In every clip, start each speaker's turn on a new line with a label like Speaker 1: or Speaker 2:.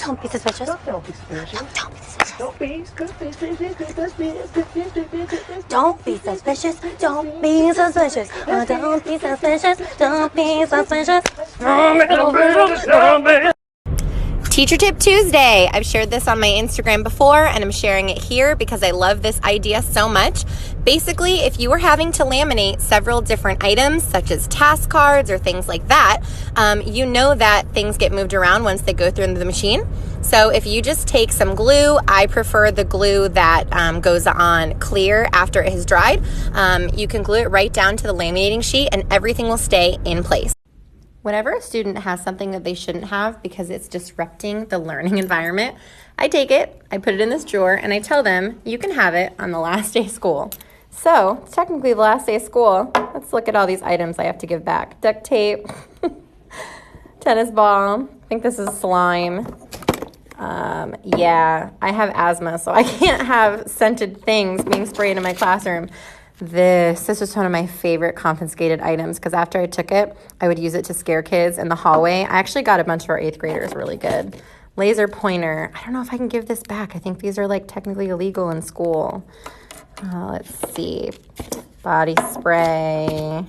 Speaker 1: Don't be suspicious.
Speaker 2: Don't be suspicious.
Speaker 1: Don't be suspicious.
Speaker 2: Don't be suspicious.
Speaker 1: Don't be suspicious. Don't be suspicious. Don't be suspicious. Don't be suspicious. Teacher Tip Tuesday. I've shared this on my Instagram before, and I'm sharing it here because I love this idea so much. Basically, if you were having to laminate several different items, such as task cards or things like that, you know that things get moved around once they go through the machine. So if you just take some glue, I prefer the glue that goes on clear after it has dried. You can glue it right down to the laminating sheet and everything will stay in place. Whenever a student has something that they shouldn't have because it's disrupting the learning environment, I take it, I put it in this drawer, and I tell them, you can have it on the last day of school. So, it's technically the last day of school. Let's look at all these items I have to give back. Duct tape, tennis ball, I think this is slime. Yeah, I have asthma, so I can't have scented things being sprayed in my classroom. This was one of my favorite confiscated items because after I took it, I would use it to scare kids in the hallway. I actually got a bunch of our 8th graders really good. Laser pointer. I don't know if I can give this back. I think these are like technically illegal in school. Let's see. Body spray.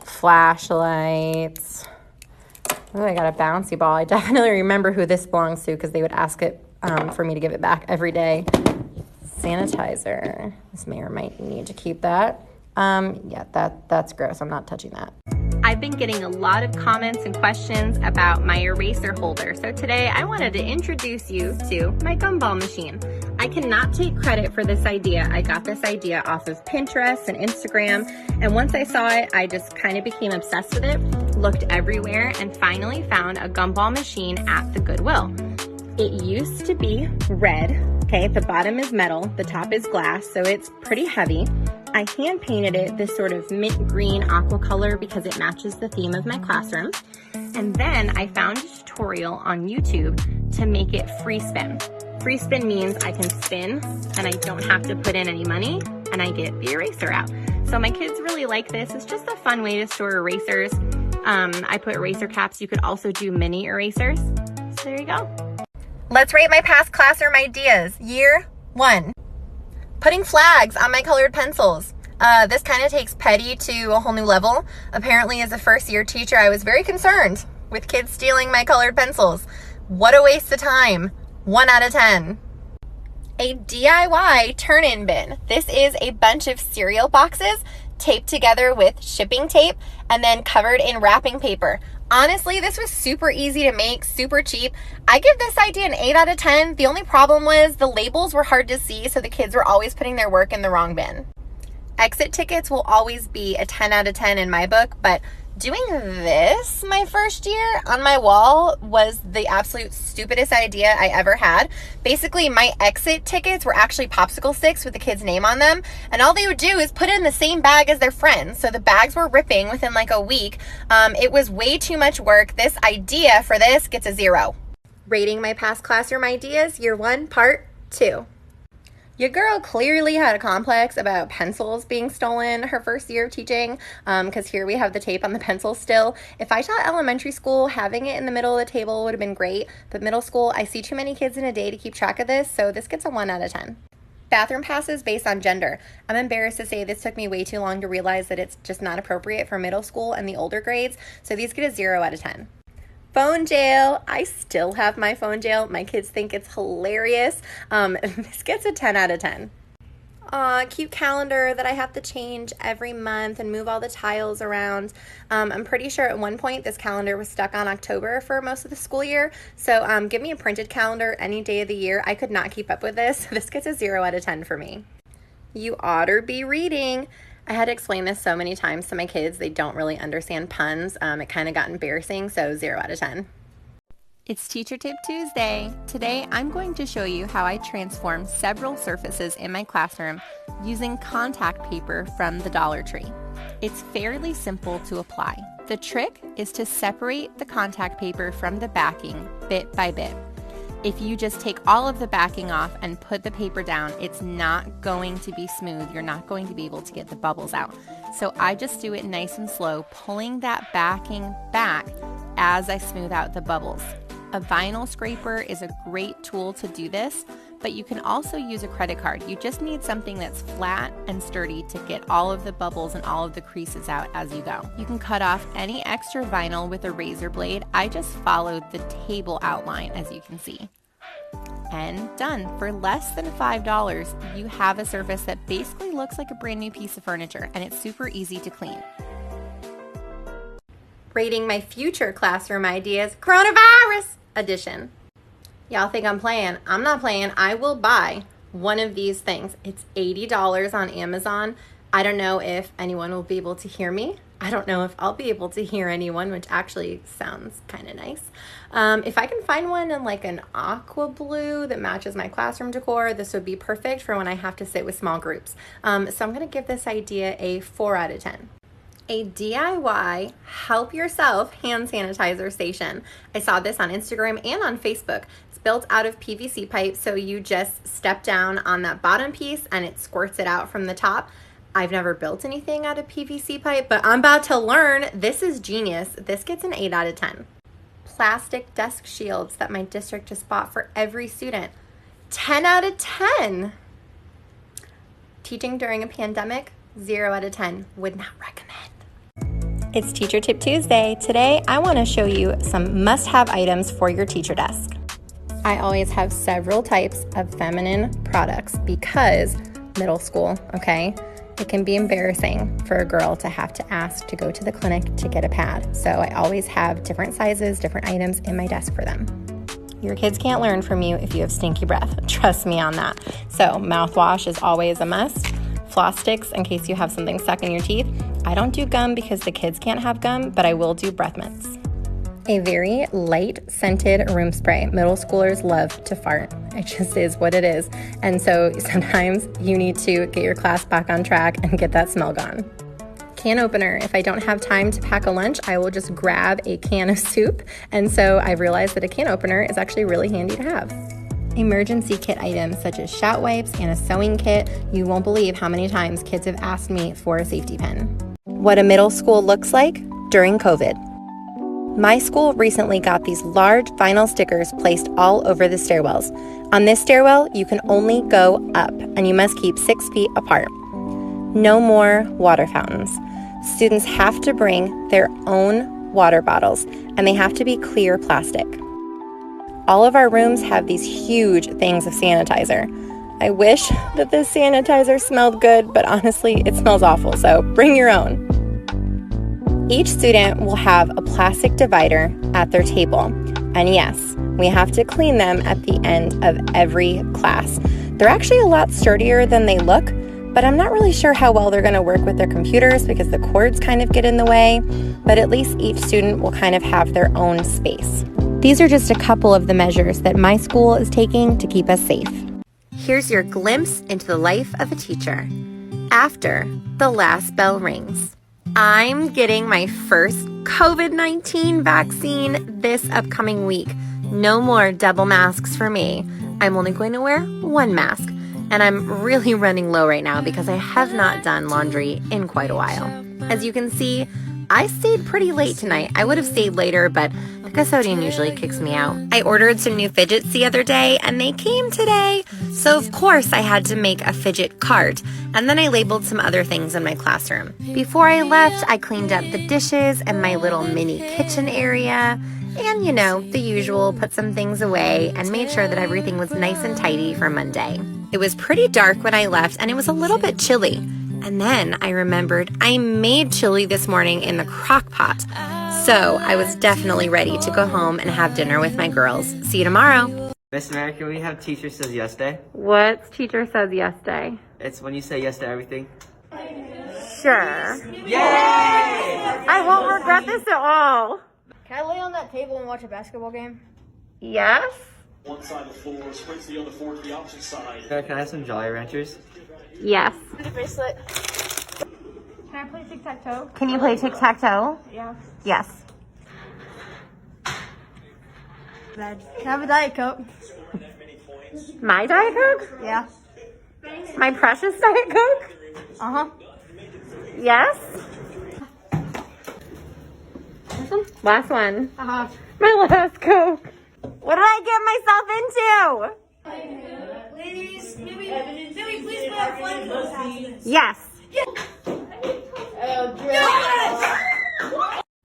Speaker 1: Flashlights. Oh, I got a bouncy ball. I definitely remember who this belongs to because they would ask it for me to give it back every day. Sanitizer. This may or might need to keep that. Yeah, that's gross. I'm not touching that. I've been getting a lot of comments and questions about my eraser holder. So today I wanted to introduce you to my gumball machine. I cannot take credit for this idea. I got this idea off of Pinterest and Instagram. And once I saw it, I just kind of became obsessed with it, looked everywhere, and finally found a gumball machine at the Goodwill. It used to be red. Okay, the bottom is metal, the top is glass, so it's pretty heavy. I hand painted it this sort of mint green aqua color because it matches the theme of my classroom. And then I found a tutorial on YouTube to make it free spin. Free spin means I can spin and I don't have to put in any money and I get the eraser out. So my kids really like this. It's just a fun way to store erasers. I put eraser caps. You could also do mini erasers. So there you go. Let's rate my past classroom ideas. Year 1. Putting flags on my colored pencils. This kind of takes petty to a whole new level. Apparently, as a first-year teacher, I was very concerned with kids stealing my colored pencils. What a waste of time. 1 out of 10. A DIY turn-in bin. This is a bunch of cereal boxes taped together with shipping tape and then covered in wrapping paper. Honestly, this was super easy to make, super cheap. I give this idea an 8 out of 10. The only problem was the labels were hard to see, so the kids were always putting their work in the wrong bin. Exit tickets will always be a 10 out of 10 in my book, but doing this my first year on my wall was the absolute stupidest idea I ever had. Basically, my exit tickets were actually popsicle sticks with the kid's name on them, and all they would do is put it in the same bag as their friends. So the bags were ripping within like a week. It was way too much work. This idea for this gets a 0. Rating my past classroom ideas, year 1, part 2. Your girl clearly had a complex about pencils being stolen her first year of teaching, because here we have the tape on the pencil still. If I taught elementary school, having it in the middle of the table would have been great, but middle school, I see too many kids in a day to keep track of this, so this gets a 1 out of 10. Bathroom passes based on gender. I'm embarrassed to say this took me way too long to realize that it's just not appropriate for middle school and the older grades, so these get a 0 out of 10. Phone jail. I still have my phone jail. My kids think it's hilarious. This gets a 10 out of 10. Aw, cute calendar that I have to change every month and move all the tiles around. I'm pretty sure at one point this calendar was stuck on October for most of the school year. So give me a printed calendar any day of the year. I could not keep up with this. This gets a 0 out of 10 for me. You oughter be reading. I had to explain this so many times to my kids. They don't really understand puns. It kind of got embarrassing, so 0 out of 10. It's Teacher Tip Tuesday. Today, I'm going to show you how I transform several surfaces in my classroom using contact paper from the Dollar Tree. It's fairly simple to apply. The trick is to separate the contact paper from the backing bit by bit. If you just take all of the backing off and put the paper down, it's not going to be smooth. You're not going to be able to get the bubbles out. So I just do it nice and slow, pulling that backing back as I smooth out the bubbles. A vinyl scraper is a great tool to do this, but you can also use a credit card. You just need something that's flat and sturdy to get all of the bubbles and all of the creases out as you go. You can cut off any extra vinyl with a razor blade. I just followed the table outline, as you can see. And done. For less than $5, you have a surface that basically looks like a brand new piece of furniture, and it's super easy to clean. Rating my future classroom ideas, coronavirus edition. Y'all think I'm playing? I'm not playing. I will buy one of these things. It's $80 on Amazon. I don't know if anyone will be able to hear me. I don't know if I'll be able to hear anyone, which actually sounds kind of nice. If I can find one in like an aqua blue that matches my classroom decor, this would be perfect for when I have to sit with small groups. So I'm going to give this idea a 4 out of 10. A DIY help yourself hand sanitizer station. I saw this on Instagram and on Facebook. It's built out of PVC pipe, so you just step down on that bottom piece and it squirts it out from the top. I've never built anything out of PVC pipe, but I'm about to learn. This is genius. This gets an 8 out of 10. Plastic desk shields that my district just bought for every student. 10 out of 10. Teaching during a pandemic, 0 out of 10. Would not recommend. It's Teacher Tip Tuesday. Today, I want to show you some must-have items for your teacher desk. I always have several types of feminine products because middle school, okay? It can be embarrassing for a girl to have to ask to go to the clinic to get a pad. So I always have different sizes, different items in my desk for them. Your kids can't learn from you if you have stinky breath. Trust me on that. So mouthwash is always a must. Floss sticks in case you have something stuck in your teeth. I don't do gum because the kids can't have gum, but I will do breath mints. A very light scented room spray. Middle schoolers love to fart. It just is what it is. And so sometimes you need to get your class back on track and get that smell gone. Can opener. If I don't have time to pack a lunch, I will just grab a can of soup. And so I realized that a can opener is actually really handy to have. Emergency kit items such as shout wipes and a sewing kit. You won't believe how many times kids have asked me for a safety pin. What a middle school looks like during COVID. My school recently got these large vinyl stickers placed all over the stairwells. On this stairwell, you can only go up and you must keep 6 feet apart. No more water fountains. Students have to bring their own water bottles and they have to be clear plastic. All of our rooms have these huge things of sanitizer. I wish that this sanitizer smelled good, but honestly, it smells awful, so bring your own. Each student will have a plastic divider at their table. And yes, we have to clean them at the end of every class. They're actually a lot sturdier than they look, but I'm not really sure how well they're going to work with their computers because the cords kind of get in the way, but at least each student will kind of have their own space. These are just a couple of the measures that my school is taking to keep us safe. Here's your glimpse into the life of a teacher after the last bell rings. I'm getting my first COVID-19 vaccine this upcoming week. No more double masks for me. I'm only going to wear one mask. And I'm really running low right now because I have not done laundry in quite a while. As you can see, I stayed pretty late tonight. I would have stayed later, but the custodian usually kicks me out. I ordered some new fidgets the other day, and they came today. So, of course, I had to make a fidget cart, and then I labeled some other things in my classroom. Before I left, I cleaned up the dishes and my little mini kitchen area. And, you know, the usual, put some things away and made sure that everything was nice and tidy for Monday. It was pretty dark when I left, and it was a little bit chilly. And then I remembered I made chili this morning in the crock pot. So I was definitely ready to go home and have dinner with my girls. See you tomorrow.
Speaker 2: Miss Mary, can we have Teacher Says Yes Day?
Speaker 1: What's Teacher Says Yes Day?
Speaker 2: It's when you say yes to everything.
Speaker 1: Sure.
Speaker 2: Yay!
Speaker 1: I won't regret this at all.
Speaker 3: Can I lay on that table and watch a basketball game?
Speaker 1: Yes?
Speaker 4: One side of the floor, sprints the other four to the opposite side.
Speaker 2: Can I have some Jolly Ranchers?
Speaker 1: Yes.
Speaker 3: Bracelet. Can I play tic-tac-toe?
Speaker 1: Can you play tic-tac-toe?
Speaker 3: Yeah.
Speaker 1: Yes.
Speaker 3: Can I have a Diet Coke?
Speaker 1: My Diet Coke?
Speaker 3: Yeah.
Speaker 1: My precious Diet Coke?
Speaker 3: Uh-huh.
Speaker 1: Yes? Last one.
Speaker 3: Uh-huh.
Speaker 1: My last Coke. What did I get myself into?
Speaker 3: Please, maybe please put up fun.
Speaker 1: Yes.